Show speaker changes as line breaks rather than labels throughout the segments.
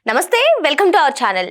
నమస్తే, welcome to our channel.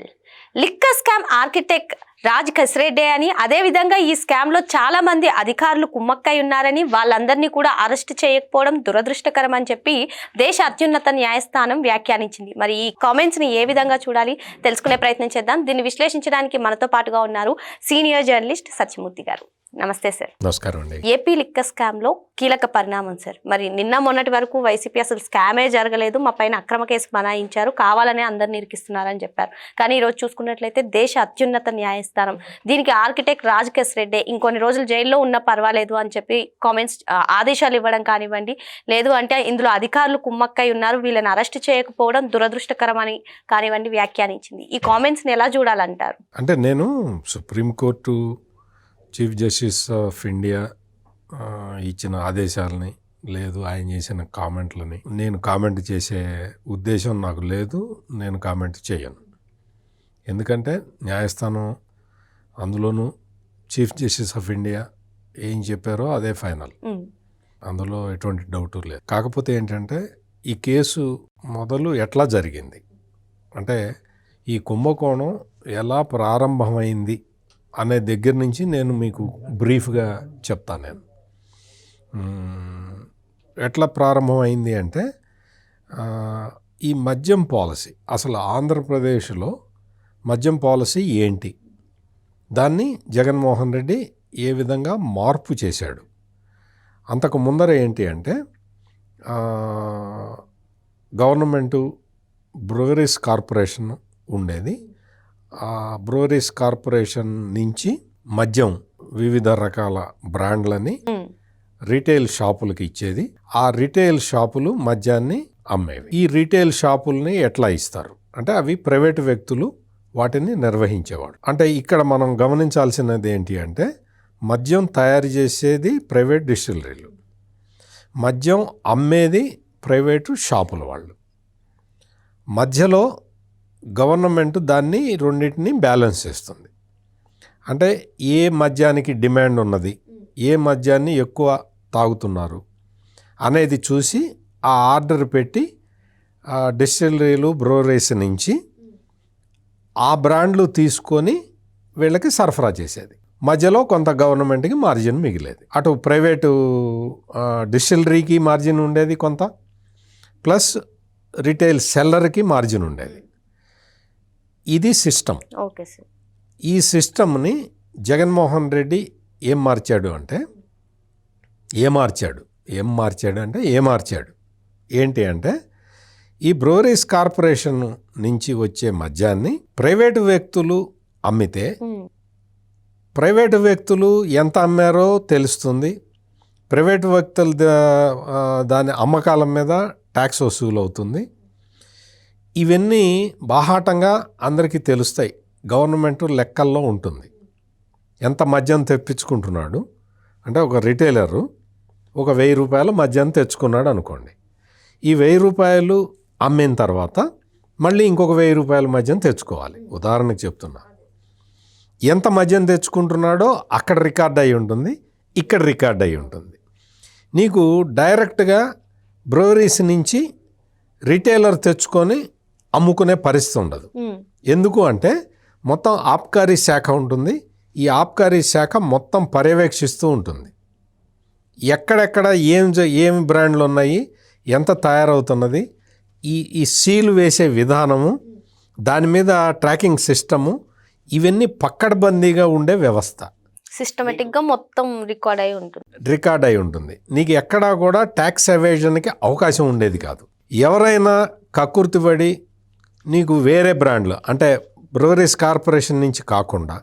Liquor scam architect Raj Kasireddy అని, అదేవిధంగా ఈ స్కామ్లో చాలా మంది అధికారులు కుమ్మక్కై ఉన్నారని, వాళ్ళందరినీ కూడా అరెస్ట్ చేయకపోవడం దురదృష్టకరం అని చెప్పి దేశ అత్యున్నత న్యాయస్థానం వ్యాఖ్యానించింది. మరి ఈ కామెంట్స్ని ఏ విధంగా చూడాలి తెలుసుకునే ప్రయత్నం చేద్దాం. దీన్ని విశ్లేషించడానికి మనతో పాటుగా ఉన్నారు సీనియర్ జర్నలిస్ట్ సత్యమూర్తి గారు. నమస్తే సార్.
నమస్కారం అండి.
ఏపీ లిక్కర్ స్కామ్లో కీలక పరిణామం సార్. మరి నిన్న మొన్నటి వరకు వైసీపీ అసలు స్కామే జరగలేదు, మా పైన అక్రమ కేసు బనాయించారు, కావాలనే అందరిని ఇరికిస్తున్నారని చెప్పారు. కానీ ఈరోజు చూసుకున్నట్లయితే దేశ అత్యున్నత న్యాయస్థానం దీనికి ఆర్కిటెక్ట్ రాజ్ ఖస్రెడ్డి ఇంకొన్ని రోజులు జైల్లో ఉన్నా పర్వాలేదు అని చెప్పి కామెంట్స్ ఆదేశాలు ఇవ్వడం కానివ్వండి, లేదు అంటే ఇందులో అధికారులు కుమ్మక్కై ఉన్నారు, వీళ్ళని అరెస్ట్ చేయకపోవడం దురదృష్టకరం అని కానివ్వండి వ్యాఖ్యానించింది. ఈ కామెంట్స్ని ఎలా చూడాలంటారు?
అంటే నేను supreme court chief justice of India ఇచ్చిన ఆదేశాలని, లేదు ఆయన చేసిన కామెంట్లని నేను కామెంట్ చేసే ఉద్దేశం నాకు లేదు. నేను కామెంట్ చేయను. ఎందుకంటే న్యాయస్థానం, అందులోనూ చీఫ్ జస్టిస్ ఆఫ్ ఇండియా ఏం చెప్పారో అదే ఫైనల్, అందులో ఎటువంటి డౌటు లేదు. కాకపోతే ఏంటంటే ఈ కేసు మొదలు ఎట్లా జరిగింది అంటే, ఈ కుంభకోణం ఎలా ప్రారంభమైంది అనే దగ్గర నుంచి నేను మీకు బ్రీఫ్గా చెప్తాను. నేను ఎట్లా ప్రారంభమైంది అంటే, ఈ మద్యం పాలసీ, అసలు ఆంధ్రప్రదేశ్లో మద్యం పాలసీ ఏంటి, దాన్ని జగన్మోహన్ రెడ్డి ఏ విధంగా మార్పు చేశాడు. అంతకు ముందర ఏంటి అంటే, గవర్నమెంటు బ్రూవరీస్ కార్పొరేషన్ ఉండేది. ఆ బ్రూవరీస్ కార్పొరేషన్ నుంచి మద్యం వివిధ రకాల బ్రాండ్లని రీటైల్ షాపులకి ఇచ్చేది. ఆ రీటైల్ షాపులు మద్యాన్ని అమ్మేవి. ఈ రీటైల్ షాపుల్ని ఎట్లా ఇస్తారు అంటే, అవి ప్రైవేటు వ్యక్తులు వాటిని నిర్వహించేవాడు. అంటే ఇక్కడ మనం గమనించాల్సినది ఏంటి అంటే, మద్యం తయారు చేసేది ప్రైవేట్ డిస్టిలరీలు, మద్యం అమ్మేది ప్రైవేటు షాపుల వాళ్ళు. మధ్యలో గవర్నమెంట్ దాన్ని రెండింటిని బ్యాలెన్స్ చేస్తుంది. అంటే ఏ మద్యానికి డిమాండ్ ఉన్నది, ఏ మద్యాన్ని ఎక్కువ తాగుతున్నారు అనేది చూసి ఆ ఆర్డర్ పెట్టి డిస్టిలరీలు, బ్రూవరీస్ నుంచి ఆ బ్రాండ్లు తీసుకొని వీళ్ళకి సరఫరా చేసేది. మధ్యలో కొంత గవర్నమెంట్కి మార్జిన్ మిగిలేది. అటు ప్రైవేటు డిస్టిలరీకి మార్జిన్ ఉండేది కొంత, ప్లస్ రిటైల్ సెల్లర్కి మార్జిన్ ఉండేది. ఇది సిస్టమ్.
Okay sir.
ఈ సిస్టమ్ని జగన్మోహన్ రెడ్డి ఏం మార్చాడు ఏంటి అంటే, ఈ బ్రూవరీస్ కార్పొరేషన్ నుంచి వచ్చే మద్యాన్ని ప్రైవేటు వ్యక్తులు అమ్మితే, ప్రైవేటు వ్యక్తులు ఎంత అమ్మారో తెలుస్తుంది. ప్రైవేటు వ్యక్తులు దాని అమ్మకాల మీద ట్యాక్స్ వసూలు అవుతుంది. ఇవన్నీ బాహాటంగా అందరికీ తెలుస్తాయి. గవర్నమెంట్ లెక్కల్లో ఉంటుంది ఎంత మద్యం తెప్పించుకుంటున్నాడు. అంటే ఒక రిటైలరు ఒక 1000 రూపాయలు మద్యం తెచ్చుకున్నాడు అనుకోండి. ఈ 1000 రూపాయలు అమ్మిన తర్వాత మళ్ళీ ఇంకొక 1000 రూపాయల మద్యం తెచ్చుకోవాలి. ఉదాహరణకు చెప్తున్నా, ఎంత మద్యం తెచ్చుకుంటున్నాడో అక్కడ రికార్డ్ అయి ఉంటుంది, ఇక్కడ రికార్డ్ అయి ఉంటుంది. నీకు డైరెక్ట్గా బ్రూవరీస్ నుంచి రిటైలర్ తెచ్చుకొని అమ్ముకునే పరిస్థితి ఉండదు. ఎందుకు అంటే, మొత్తం ఆబ్కారీ శాఖ ఉంటుంది. ఈ ఆబ్కారీ శాఖ మొత్తం పర్యవేక్షిస్తూ ఉంటుంది. ఎక్కడెక్కడ ఏమి బ్రాండ్లు ఉన్నాయి, ఎంత తయారవుతున్నది, ఈ సీల్ వేసే విధానము, దాని మీద ట్రాకింగ్ సిస్టము, ఇవన్నీ పక్కడబందీగా ఉండే వ్యవస్థ.
సిస్టమేటిక్గా మొత్తం రికార్డ్ అయి ఉంటుంది. నీకు ఎక్కడా కూడా ట్యాక్స్ ఎవేజన్కి అవకాశం ఉండేది కాదు. ఎవరైనా కక్కుర్తిపడి నీకు వేరే బ్రాండ్లు, అంటే బ్రూవరీస్ కార్పొరేషన్ నుంచి కాకుండా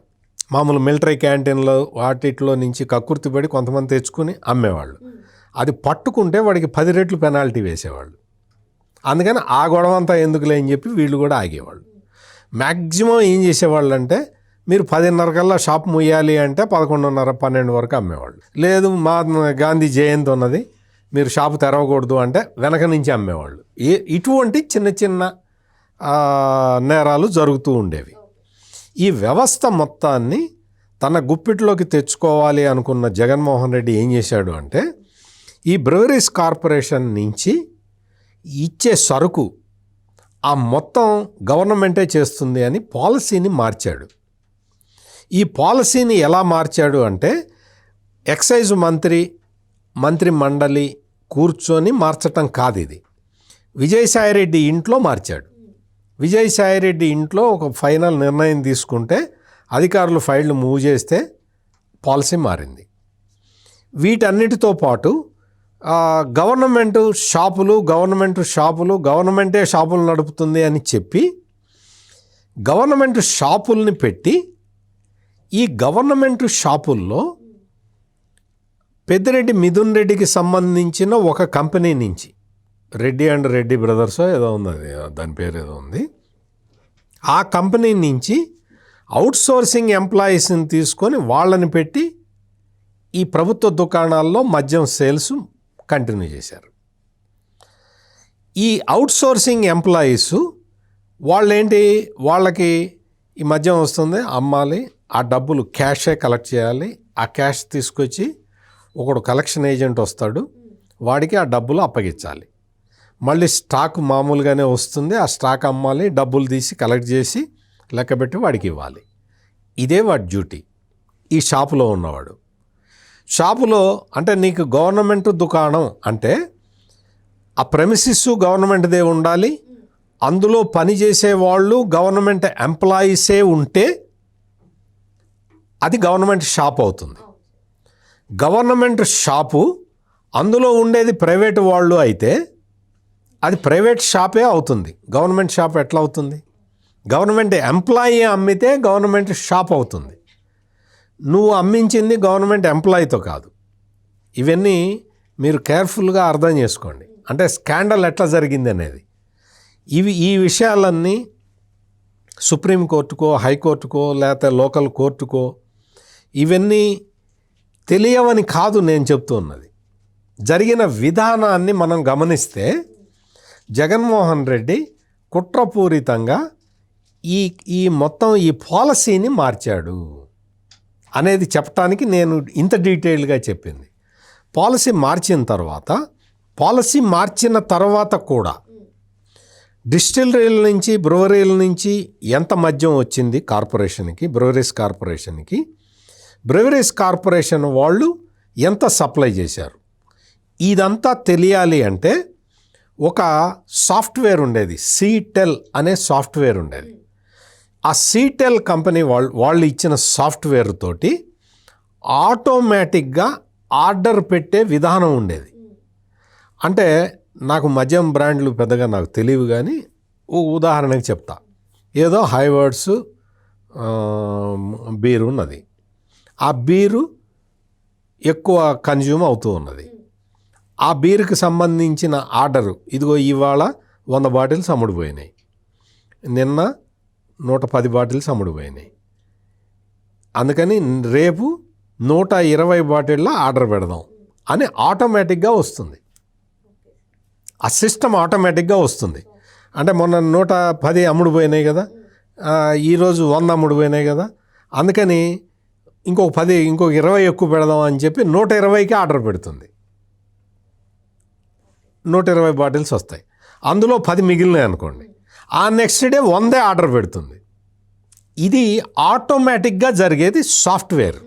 మామూలు మిలిటరీ క్యాంటీన్లో వాటిలో నుంచి కక్కుర్తిపడి కొంతమంది తెచ్చుకుని అమ్మేవాళ్ళు. అది పట్టుకుంటే వాడికి 10 రెట్లు పెనాల్టీ వేసేవాళ్ళు. అందుకని ఆ గొడవ అంతా ఎందుకులే అని చెప్పి వీళ్ళు కూడా ఆగేవాళ్ళు. మ్యాక్సిమం ఏం చేసేవాళ్ళు అంటే, మీరు 10:30 కల్లా షాప్ ముయ్యాలి అంటే 11:30, 12 వరకు అమ్మేవాళ్ళు. లేదు మహాత్మా గాంధీ జయంతి ఉన్నది, మీరు షాపు తెరవకూడదు అంటే వెనక నుంచి అమ్మేవాళ్ళు. ఇటువంటి చిన్న చిన్న నేరాలు జరుగుతూ ఉండేవి. ఈ వ్యవస్థ మొత్తాన్ని తన గుప్పిట్లోకి తెచ్చుకోవాలి అనుకున్న జగన్మోహన్ రెడ్డి ఏం చేశాడు అంటే, ఈ బ్రూవరీస్ కార్పొరేషన్ నుంచి ఇచ్చే సరుకు ఆ మొత్తం గవర్నమెంటే చేస్తుంది అని పాలసీని మార్చాడు. ఈ పాలసీని ఎలా మార్చాడు అంటే ఎక్సైజ్ మంత్రి మండలి కూర్చొని మార్చటం కాదు, ఇది విజయసాయిరెడ్డి ఇంట్లో మార్చాడు. విజయసాయిరెడ్డి ఇంట్లో ఒక ఫైనల్ నిర్ణయం తీసుకుంటే అధికారులు ఫైళ్లు మూవ్ చేస్తే పాలసీ మారింది. వీటన్నిటితో పాటు గవర్నమెంటే షాపులు నడుపుతుంది అని చెప్పి గవర్నమెంట్ షాపుల్ని పెట్టి ఈ గవర్నమెంట్ షాపుల్లో పెద్దిరెడ్డి మిథున్ రెడ్డికి సంబంధించిన ఒక కంపెనీ నుంచి రెడ్డి అండ్ రెడ్డి బ్రదర్స్ ఏదో ఉంది, అది దాని పేరు ఏదో ఉంది, ఆ కంపెనీ నుంచి అవుట్సోర్సింగ్ ఎంప్లాయీస్ని తీసుకొని వాళ్ళని పెట్టి ఈ ప్రభుత్వ దుకాణాల్లో మద్యం సేల్స్ కంటిన్యూ చేశారు. ఈ అవుట్సోర్సింగ్ ఎంప్లాయీస్ వాళ్ళకి ఈ మద్యం వస్తుంది, అమ్మాలి, ఆ డబ్బులు క్యాషే కలెక్ట్ చేయాలి. ఆ క్యాష్ తీసుకొచ్చి ఒకడు కలెక్షన్ ఏజెంట్ వస్తాడు, వాడికి ఆ డబ్బులు అప్పగించాలి. మళ్ళీ స్టాక్ మామూలుగానే వస్తుంది, ఆ స్టాక్ అమ్మాలి, డబ్బులు తీసి కలెక్ట్ చేసి లెక్కబెట్టి వాడికి ఇవ్వాలి. ఇదే వాడి డ్యూటీ. ఈ షాపులో ఉన్నవాడు షాపులో అంటే నీకు గవర్నమెంట్ దుకాణం అంటే ఆ ప్రెమిసిస్ గవర్నమెంట్దే ఉండాలి, అందులో పనిచేసే వాళ్ళు గవర్నమెంట్ ఎంప్లాయీసే ఉంటే అది గవర్నమెంట్ షాప్ అవుతుంది. గవర్నమెంట్ షాపు అందులో ఉండేది ప్రైవేట్ వాళ్ళు అయితే అది ప్రైవేట్ షాపే అవుతుంది. గవర్నమెంట్ షాప్ ఎట్లా అవుతుంది? గవర్నమెంట్ ఎంప్లాయీ అమ్మితే గవర్నమెంట్ షాప్ అవుతుంది. నువ్వు అమ్మించింది గవర్నమెంట్ ఎంప్లాయీతో కాదు. ఇవన్నీ మీరు కేర్ఫుల్గా అర్థం చేసుకోండి. అంటే స్కాండల్ ఎట్లా జరిగింది అనేది. ఈ విషయాలన్నీ సుప్రీంకోర్టుకో, హైకోర్టుకో, లేకపోతే లోకల్ కోర్టుకో ఇవన్నీ తెలియవని కాదు నేను చెప్తూ ఉన్నది. జరిగిన విధానాన్ని మనం గమనిస్తే జగన్మోహన్ రెడ్డి కుట్రపూరితంగా ఈ మొత్తం ఈ పాలసీని మార్చాడు అనేది చెప్పడానికి నేను ఇంత డీటెయిల్గా చెప్పింది. పాలసీ మార్చిన తర్వాత కూడా డిస్టిలరీల నుంచి, బ్రూవరీల నుంచి ఎంత మద్యం వచ్చింది కార్పొరేషన్కి, బ్రూవరీస్ కార్పొరేషన్ వాళ్ళు ఎంత సప్లై చేశారు, ఇదంతా తెలియాలి అంటే ఒక సాఫ్ట్వేర్ ఉండేది, సీటెల్ అనే సాఫ్ట్వేర్ ఉండేది. ఆ సీటెల్ కంపెనీ వాళ్ళు ఇచ్చిన సాఫ్ట్వేర్ తోటి ఆటోమేటిక్గా ఆర్డర్ పెట్టే విధానం ఉండేది. అంటే నాకు మద్యం బ్రాండ్లు పెద్దగా నాకు తెలియవు, కానీ ఉదాహరణకి చెప్తా. ఏదో హైవర్డ్స్ బీరు ఉన్నది, ఆ బీరు ఎక్కువ కన్జ్యూమ్ అవుతూ ఉన్నది. ఆ బీరుకి సంబంధించిన ఆర్డరు ఇదిగో ఇవాళ 100 బాటిల్స్ అమ్ముడుపోయినాయి, నిన్న 110 బాటిల్స్ అమ్ముడుపోయినాయి, అందుకని రేపు 120 బాటిళ్ళ ఆర్డర్ పెడదాం అని ఆటోమేటిక్గా వస్తుంది. ఆ సిస్టమ్ ఆటోమేటిక్గా వస్తుంది. అంటే మొన్న 110 అమ్ముడుపోయినాయి కదా, ఈరోజు 100 అమ్ముడుపోయినాయి కదా, అందుకని ఇంకొక 20 ఎక్కువ పెడదాం అని చెప్పి 120కి ఆర్డర్ పెడుతుంది. 120 బాటిల్స్ వస్తాయి, అందులో 10 మిగిలినాయి అనుకోండి, ఆ నెక్స్ట్ డే 100 ఆర్డర్ పెడుతుంది. ఇది ఆటోమేటిక్గా జరిగేది సాఫ్ట్వేర్.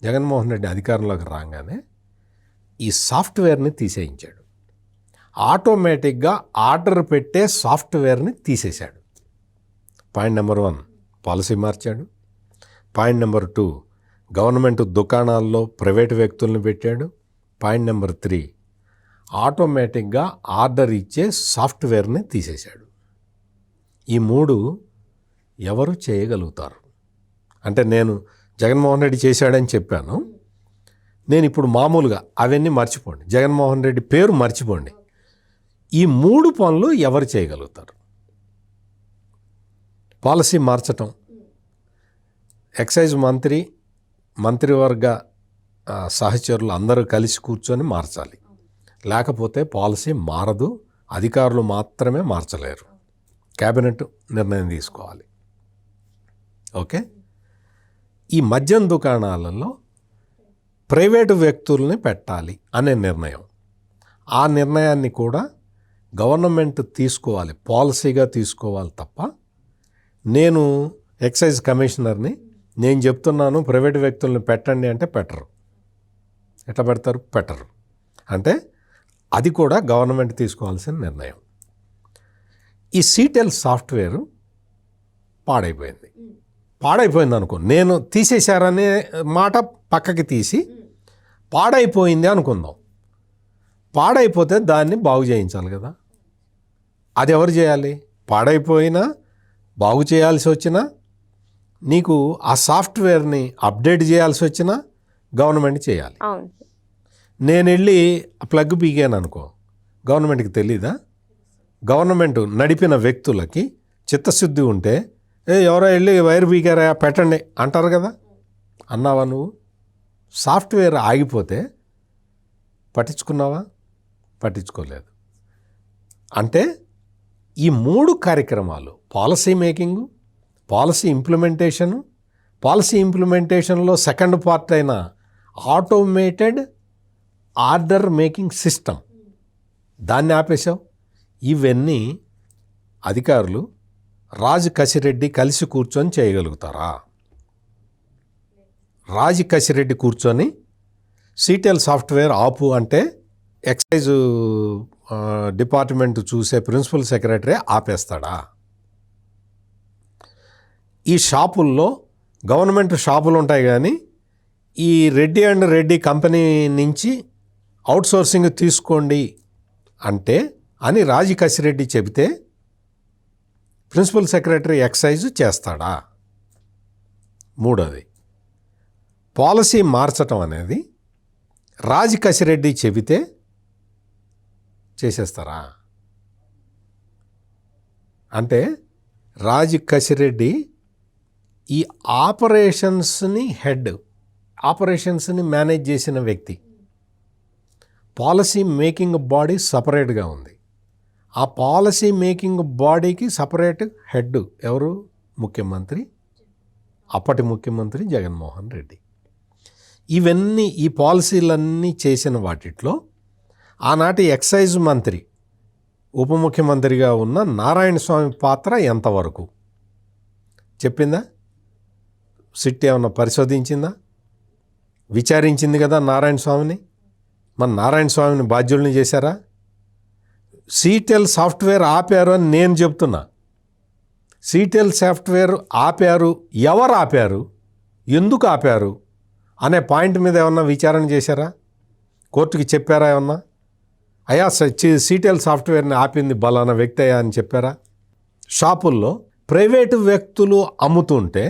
జగన్మోహన్ రెడ్డి అధికారంలోకి రాగానే ఈ సాఫ్ట్వేర్ని తీసేయించాడు. ఆటోమేటిక్గా ఆర్డర్ పెట్టే సాఫ్ట్వేర్ని తీసేశాడు. పాయింట్ నెంబర్ 1 పాలసీ మార్చాడు. పాయింట్ నెంబర్ 2 గవర్నమెంట్ దుకాణాల్లో ప్రైవేటు వ్యక్తుల్ని పెట్టాడు. పాయింట్ నెంబర్ 3 ఆటోమేటిక్గా ఆర్డర్ ఇచ్చే సాఫ్ట్వేర్ని తీసేశాడు. ఈ 3 ఎవరు చేయగలుగుతారు? అంటే నేను జగన్మోహన్ రెడ్డి చేశాడని చెప్పాను, నేను ఇప్పుడు మామూలుగా అవన్నీ మర్చిపోండి, జగన్మోహన్ రెడ్డి పేరు మర్చిపోండి. ఈ 3 పనులు ఎవరు చేయగలుగుతారు? పాలసీ మార్చటం, ఎక్సైజ్ మంత్రివర్గ సహచరులు అందరూ కలిసి కూర్చొని మార్చాలి, లేకపోతే పాలసీ మారదు. అధికారులు మాత్రమే మార్చలేరు, క్యాబినెట్ నిర్ణయం తీసుకోవాలి. ఓకే. ఈ మద్యం దుకాణాలలో ప్రైవేటు వ్యక్తుల్ని పెట్టాలి అనే నిర్ణయం, ఆ నిర్ణయాన్ని కూడా గవర్నమెంట్ తీసుకోవాలి, పాలసీగా తీసుకోవాలి తప్ప నేను ఎక్సైజ్ కమిషనర్ని, నేను చెప్తున్నాను ప్రైవేట్ వ్యక్తులను పెట్టండి అంటే పెట్టరు. ఎట్లా పెడతారు? పెట్టరు. అంటే అది కూడా గవర్నమెంట్ తీసుకోవాల్సిన నిర్ణయం. ఈ సీటెల్ సాఫ్ట్వేరు పాడైపోయింది అనుకో, నేను తీసేశారనే మాట పక్కకి తీసి పాడైపోయింది అనుకుందాం. పాడైపోతే దాన్ని బాగు చేయించాలి కదా. అది ఎవరు చేయాలి? పాడైపోయినా బాగు చేయాల్సి వచ్చినా, నీకు ఆ సాఫ్ట్వేర్ని అప్డేట్ చేయాల్సి వచ్చినా గవర్నమెంట్ చేయాలి. నేను వెళ్ళి ప్లగ్ పీగాను అనుకో, గవర్నమెంట్కి తెలీదా? గవర్నమెంట్ నడిపిన వ్యక్తులకి చిత్తశుద్ధి ఉంటే ఎవరో వెళ్ళి వైర్ పీకారా పెట్టండి అంటారు కదా. అన్నావా నువ్వు? సాఫ్ట్వేర్ ఆగిపోతే పట్టించుకున్నావా? పట్టించుకోలేదు. అంటే ఈ 3 కార్యక్రమాలు, పాలసీ మేకింగు, పాలసీ ఇంప్లిమెంటేషన్లో సెకండ్ పార్ట్ అయిన ఆటోమేటెడ్ ఆర్డర్ మేకింగ్ సిస్టమ్, దాన్ని ఆపేశావు. ఇవన్నీ అధికారులు రాజు కసిరెడ్డి కలిసి కూర్చొని చేయగలుగుతారా? రాజు కసిరెడ్డి కూర్చొని సీటెల్ సాఫ్ట్వేర్ ఆపు అంటే ఎక్సైజ్ డిపార్ట్మెంట్ చూసే ప్రిన్సిపల్ సెక్రటరీ ఆపేస్తాడా? ఈ షాపుల్లో, గవర్నమెంట్ షాపులు ఉంటాయి కానీ ఈ రెడ్డి అండ్ రెడ్డి కంపెనీ నుంచి అవుట్సోర్సింగ్ తీసుకోండి అంటే అని రాజు కసిరెడ్డి చెబితే ప్రిన్సిపల్ సెక్రటరీ ఎక్సైజ్ చేస్తాడా? మూడోది, పాలసీ మార్చటం అనేది రాజు కసిరెడ్డి చెబితే చేసేస్తారా? అంటే రాజు కసిరెడ్డి ఈ ఆపరేషన్స్ని మేనేజ్ చేసిన వ్యక్తి. పాలసీ మేకింగ్ బాడీ సపరేట్గా ఉంది. ఆ పాలసీ మేకింగ్ బాడీకి సపరేట్ హెడ్ ఎవరు? ముఖ్యమంత్రి, అప్పటి ముఖ్యమంత్రి జగన్మోహన్ రెడ్డి. ఇవన్నీ, ఈ పాలసీలన్నీ చేసిన వాటిట్లో ఆనాటి ఎక్సైజ్ మంత్రి, ఉప ముఖ్యమంత్రిగా ఉన్న నారాయణ స్వామి పాత్ర ఎంతవరకు చెప్పిందా? సిట్ ఏమన్నా పరిశోధించిందా? విచారించింది కదా నారాయణ స్వామిని. మన నారాయణ స్వామిని బాధ్యుల్ని చేశారా? సీటెల్ సాఫ్ట్వేర్ ఆపారు అని నేను చెప్తున్నా. సీటెల్ సాఫ్ట్వేర్ ఆపారు, ఎవరు ఆపారు, ఎందుకు ఆపారు అనే పాయింట్ మీద ఏమన్నా విచారణ చేశారా? కోర్టుకి చెప్పారా ఏమన్నా? అయ్యా సీటెల్ సాఫ్ట్వేర్ని ఆపింది బలానా వ్యక్తి అయ్యా అని చెప్పారా? షాపుల్లో ప్రైవేటు వ్యక్తులు అమ్ముతుంటే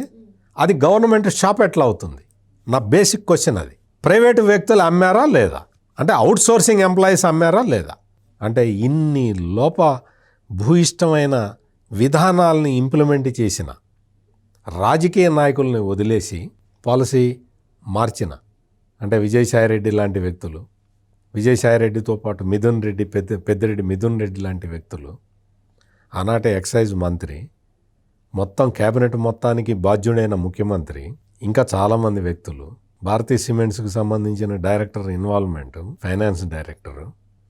అది గవర్నమెంట్ షాప్ ఎట్లా అవుతుంది? నా బేసిక్ క్వశ్చన్ అది. ప్రైవేటు వ్యక్తులు అమ్మారా లేదా? అంటే అవుట్సోర్సింగ్ ఎంప్లాయీస్ అమ్మారా లేదా? అంటే ఇన్ని భూయిష్టమైన విధానాలని ఇంప్లిమెంట్ చేసిన రాజకీయ నాయకుల్ని వదిలేసి పాలసీ మార్చిన, అంటే విజయసాయిరెడ్డి లాంటి వ్యక్తులు, విజయసాయిరెడ్డితో పాటు మిథున్ రెడ్డి, పెద్దిరెడ్డి మిథున్ రెడ్డి లాంటి వ్యక్తులు, ఆనాటి ఎక్సైజ్ మంత్రి, మొత్తం క్యాబినెట్ మొత్తానికి బాధ్యుడైన ముఖ్యమంత్రి, ఇంకా చాలామంది వ్యక్తులు, భారతీయ సిమెంట్స్కి సంబంధించిన డైరెక్టర్ ఇన్వాల్వ్మెంట్, ఫైనాన్స్ డైరెక్టరు.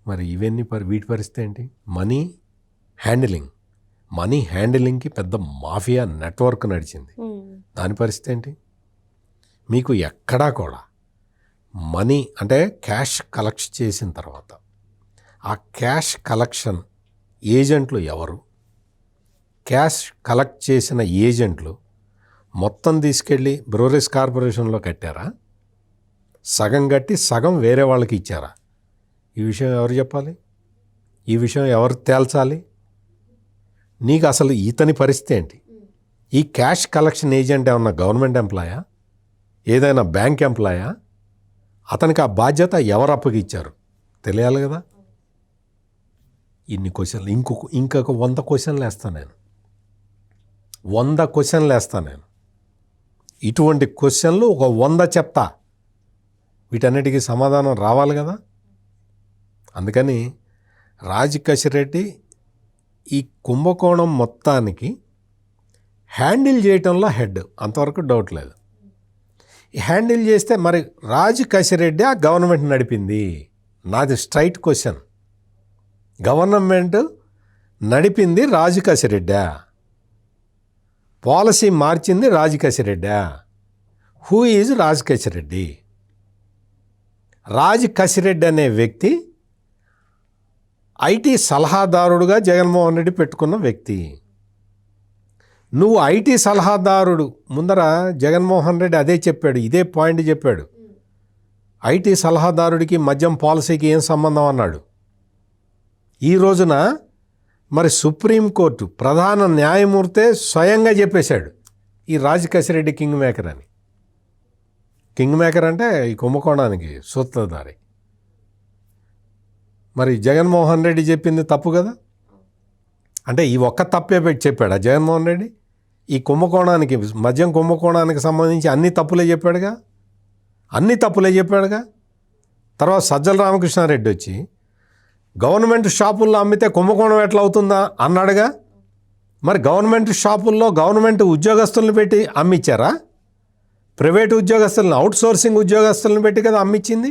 మరి ఇవన్నీ వీటి పరిస్థితి ఏంటి? మనీ హ్యాండిలింగ్కి పెద్ద మాఫియా నెట్వర్క్ నడిచింది. దాని పరిస్థితి ఏంటి? మీకు ఎక్కడా కూడా మనీ అంటే క్యాష్ కలెక్ట్ చేసిన తర్వాత ఆ క్యాష్ కలెక్షన్ ఏజెంట్లు ఎవరు? క్యాష్ కలెక్ట్ చేసిన ఏజెంట్లు మొత్తం తీసుకెళ్ళి బ్రూవరీస్ కార్పొరేషన్లో కట్టారా? సగం కట్టి సగం వేరే వాళ్ళకి ఇచ్చారా? ఈ విషయం ఎవరు చెప్పాలి? ఈ విషయం ఎవరు తేల్చాలి? నీకు అసలు ఇతని పరిస్థితి ఏంటి? ఈ క్యాష్ కలెక్షన్ ఏజెంట్ ఏమన్నా గవర్నమెంట్ ఎంప్లాయా? ఏదైనా బ్యాంక్ ఎంప్లాయా? అతనికి ఆ బాధ్యత ఎవరు అప్పగిచ్చారు తెలియాలి కదా. ఇన్ని క్వశ్చన్లు, ఇంకొక 100 క్వశ్చన్లు వేస్తాను నేను. 100 క్వశ్చన్లు వేస్తాను నేను. ఇటువంటి క్వశ్చన్లు ఒక 100 చెప్తా. వీటన్నిటికీ సమాధానం రావాలి కదా. అందుకని రాజు కసిరెడ్డి ఈ కుంభకోణం మొత్తానికి హ్యాండిల్ చేయటంలో హెడ్, అంతవరకు డౌట్ లేదు. హ్యాండిల్ చేస్తే మరి రాజు కసిరెడ్డి ఆ గవర్నమెంట్ నడిపింది? నాది స్ట్రైట్ క్వశ్చన్. గవర్నమెంట్ నడిపింది రాజు కసిరెడ్డా, పాలసీ మార్చింది రాజు కసిరెడ్డా. హూ ఈజ్ రాజు కసిరెడ్డి? రాజు కసిరెడ్డి అనే వ్యక్తి ఐటీ సలహాదారుడుగా జగన్మోహన్ రెడ్డి పెట్టుకున్న వ్యక్తి. నువ్వు ఐటీ సలహాదారుడు ముందర జగన్మోహన్ రెడ్డి అదే చెప్పాడు, ఇదే పాయింట్ చెప్పాడు. ఐటీ సలహాదారుడికి మద్యం పాలసీకి ఏం సంబంధం అన్నాడు. ఈ రోజున మరి సుప్రీంకోర్టు ప్రధాన న్యాయమూర్తే స్వయంగా చెప్పేశాడు ఈ రాజు కసిరెడ్డి కింగ్ మేకర్ అని. కింగ్ మేకర్ అంటే ఈ కుంభకోణానికి సూత్రధారి. మరి జగన్మోహన్ రెడ్డి చెప్పింది తప్పు కదా? అంటే ఈ ఒక్క తప్పే పెట్టి చెప్పాడా జగన్మోహన్ రెడ్డి? ఈ కుంభకోణానికి, మద్యం కుంభకోణానికి సంబంధించి అన్ని తప్పులే చెప్పాడుగా, అన్ని తప్పులే చెప్పాడుగా. తర్వాత సజ్జల రామకృష్ణారెడ్డి వచ్చి గవర్నమెంట్ షాపుల్లో అమ్మితే కుంభకోణం ఎట్లా అవుతుందా అన్నాడుగా. మరి గవర్నమెంట్ షాపుల్లో గవర్నమెంట్ ఉద్యోగస్తులను పెట్టి అమ్మిచ్చారా? ప్రైవేటు ఉద్యోగస్తులను, అవుట్ సోర్సింగ్ ఉద్యోగస్తులను పెట్టి కదా అమ్మిచ్చింది.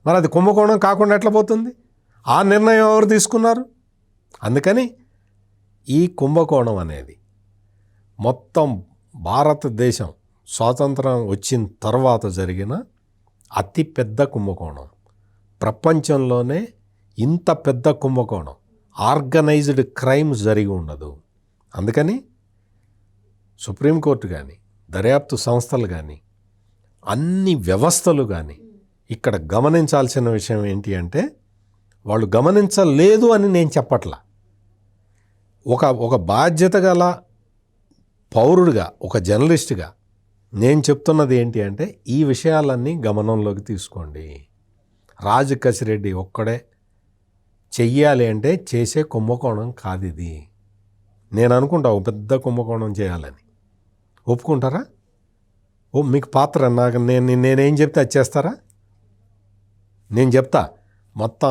మరి అది కుంభకోణం కాకుండా ఎట్లా పోతుంది? ఆ నిర్ణయం ఎవరు తీసుకున్నారు? అందుకని ఈ కుంభకోణం అనేది మొత్తం భారతదేశం స్వాతంత్రం వచ్చిన తర్వాత జరిగిన అతిపెద్ద కుంభకోణం. ప్రపంచంలోనే ఇంత పెద్ద కుంభకోణం, ఆర్గనైజ్డ్ క్రైమ్ జరిగి ఉండదు. అందుకని సుప్రీంకోర్టు కానీ, దర్యాప్తు సంస్థలు కానీ, అన్ని వ్యవస్థలు కానీ ఇక్కడ గమనించాల్సిన విషయం ఏంటి అంటే, వాళ్ళు గమనించలేదు అని నేను చెప్పట్లా. ఒక బాధ్యత గల పౌరుడిగా, ఒక జర్నలిస్ట్గా నేను చెప్తున్నది ఏంటి అంటే, ఈ విషయాలన్నీ గమనంలోకి తీసుకోండి. రాజు కసిరెడ్డి ఒక్కడే చెయ్యాలి అంటే చేసే కుంభకోణం కాదు ఇది. నేను అనుకుంటా ఒక పెద్ద కుంభకోణం చేయాలని. ఒప్పుకుంటారా? మీకు పాత్ర నాకు నేనేం చెప్తే అది చేస్తారా? నేను చెప్తా మొత్తం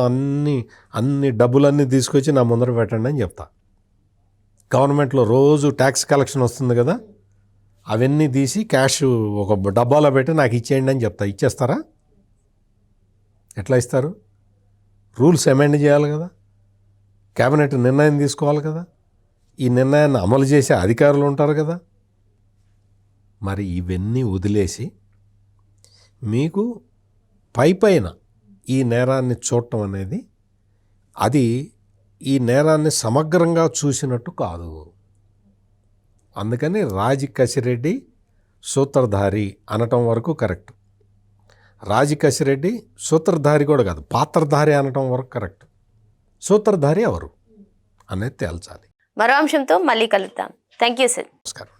అన్ని డబ్బులన్నీ తీసుకొచ్చి నా ముందర పెట్టండి అని చెప్తా. గవర్నమెంట్లో రోజు ట్యాక్స్ కలెక్షన్ వస్తుంది కదా, అవన్నీ తీసి క్యాష్ ఒక డబ్బాలో పెట్టి నాకు ఇచ్చేయండి అని చెప్తా. ఇచ్చేస్తారా? ఎట్లా ఇస్తారు? రూల్స్ అమెండ్ చేయాలి కదా, కేబినెట్ నిర్ణయం తీసుకోవాలి కదా, ఈ నిర్ణయాన్ని అమలు చేసే అధికారులు ఉంటారు కదా. మరి ఇవన్నీ వదిలేసి మీకు పైన ఈ నేరాన్ని చూడటం అనేది, అది ఈ నేరాన్ని సమగ్రంగా చూసినట్టు కాదు. అందుకని రాజు కసిరెడ్డి సూత్రధారి అనటం వరకు కరెక్ట్. రాజు కసిరెడ్డి సూత్రధారి కూడా కాదు, పాత్రధారి అనటం వరకు కరెక్ట్. సూత్రధారి ఎవరు అనేది తేల్చాలి.
మరో అంశంతో మళ్ళీ కలుద్దాం. Thank you sir.
నమస్కారం.